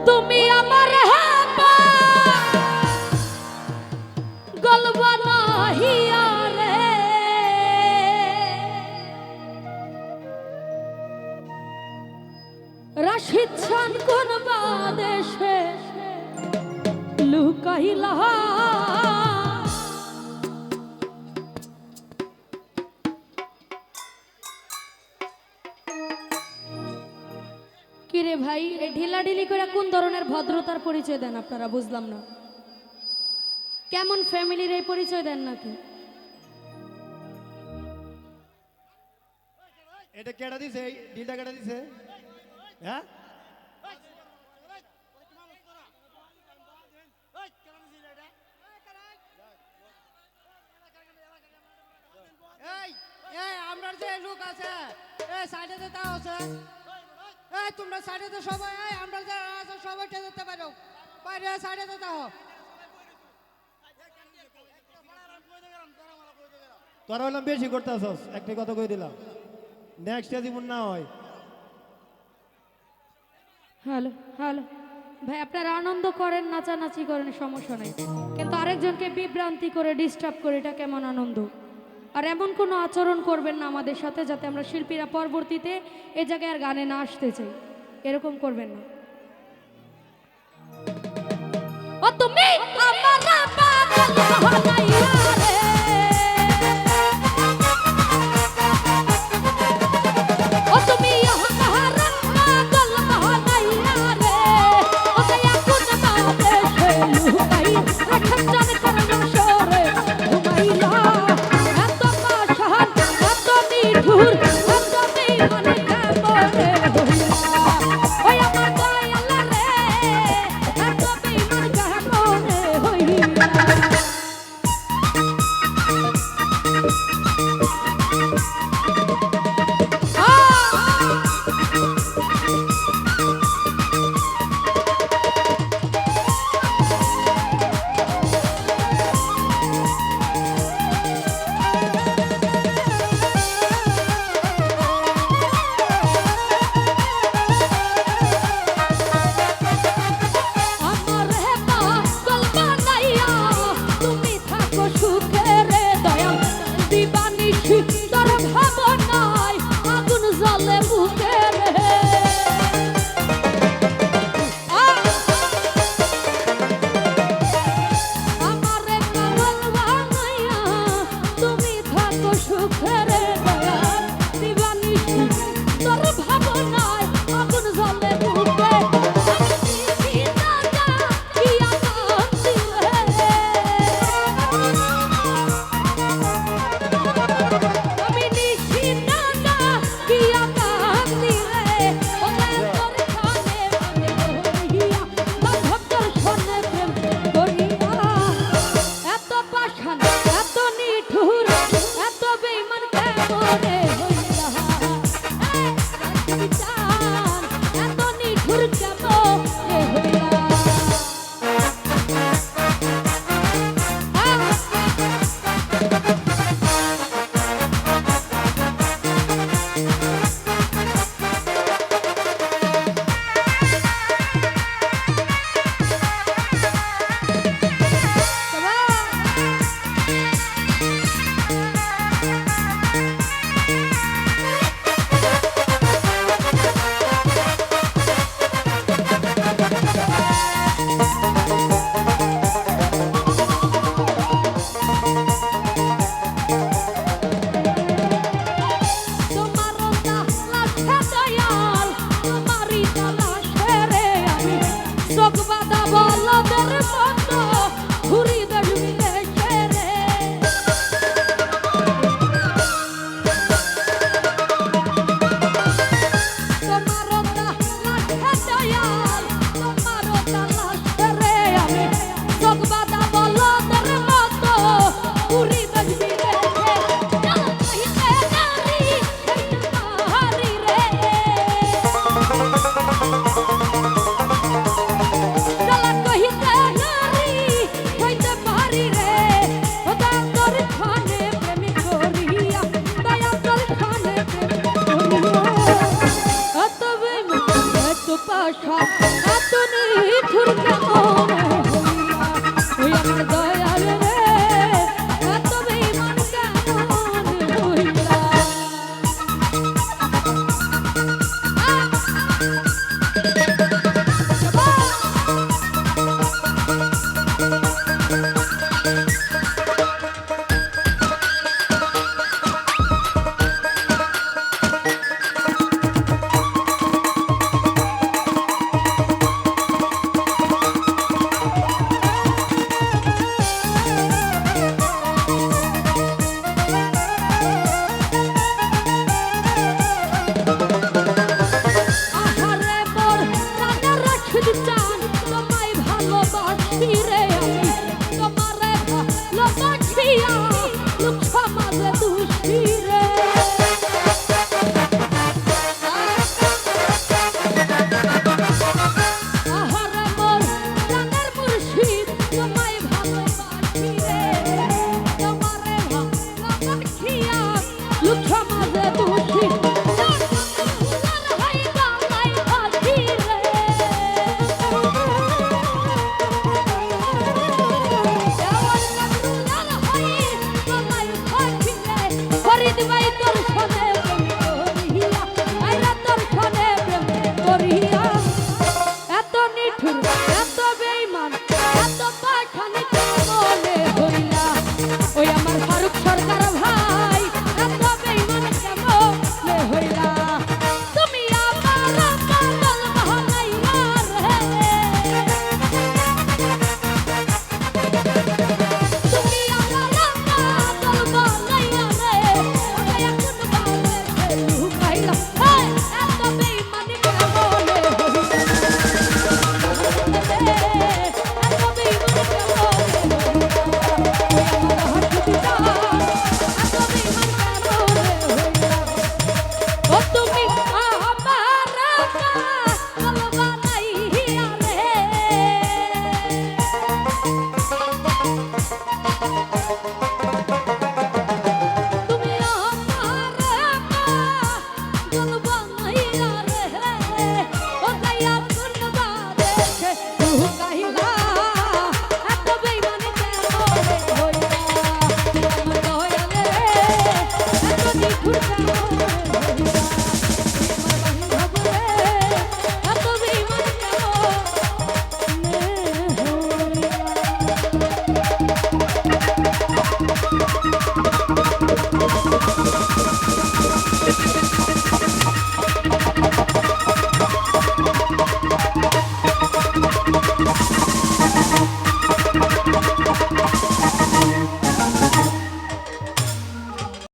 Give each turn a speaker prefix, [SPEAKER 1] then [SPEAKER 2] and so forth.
[SPEAKER 1] তুমি আমার গলবা নাহিয়া রে রাশিদ খান কোন বাদেশে লুকাইলা কিরে ভাই এই ঢিলাঢিলি করে কোন ধরনের ভদ্রতার পরিচয় দেন আপনারা বুঝলাম না কেমন ফ্যামিলির এই পরিচয় দেন নাকি
[SPEAKER 2] এটা কেডা দিছে এই ঢিলটা কেডা দিছে হ্যাঁ
[SPEAKER 3] এই এই আমরা যে লোক আছে এই সাইডে যেতে আছে এই তোমরা সাইডে তো সবাই এই আমরা যে আছে সবাই যেতে পারো বাইরে সাইডে যেতে হও
[SPEAKER 2] তোরা হলাম বেশি করতেছস একটা কথা কই দিলাম নেক্সট জীবন না হয়
[SPEAKER 1] হ্যালো হ্যালো ভাই আপনারা আনন্দ করেন নাচানাচি করেন সমস্যা নেই কিন্তু আরেকজনকে বিভ্রান্তি করে ডিস্টার্ব করে এটা কেমন আনন্দ আর এমন কোনো আচরণ করবেন না আমাদের সাথে যাতে আমরা শিল্পীরা পরবর্তীতে এই জায়গায় আর গানে না আসতে চাই এরকম করবেন না ও তুমি আমার পাগল বানাইয়া রে ও তুমি আমার পাগল বানাইয়া রে ও দয়া কোন বাদেশে লুকাই রাখা জান করনা শরে ঘুমাইলা এত পাশান এত নিঠুর এত বেঈমান কেমনে হইলা ওই আমার দয়াল রে এত বেঈমান কেমনে হইলা আমার পাগল বানাইয়া তুমি থাকো সুখে রে দয়াল দিবানিশি তোর ভাবনায় আগুন জ্বলে বুকে রে আমারে পাগল বানাইয়া তুমি থাকো সুখে রে দয়াল দিবানিশি তোর ভাবনায় আগুন জ্বলে বুকে আমি নিশি না কি আকাশ দিলে ওদের খানে মানে করিয়া ভক্তর সনে প্রেম করিয়া এত পাষাণ এত নিঠুর এত বেঈমান কেমনে হইলা এত নিঠুর কেমনে হইলা পাশা এত কাকা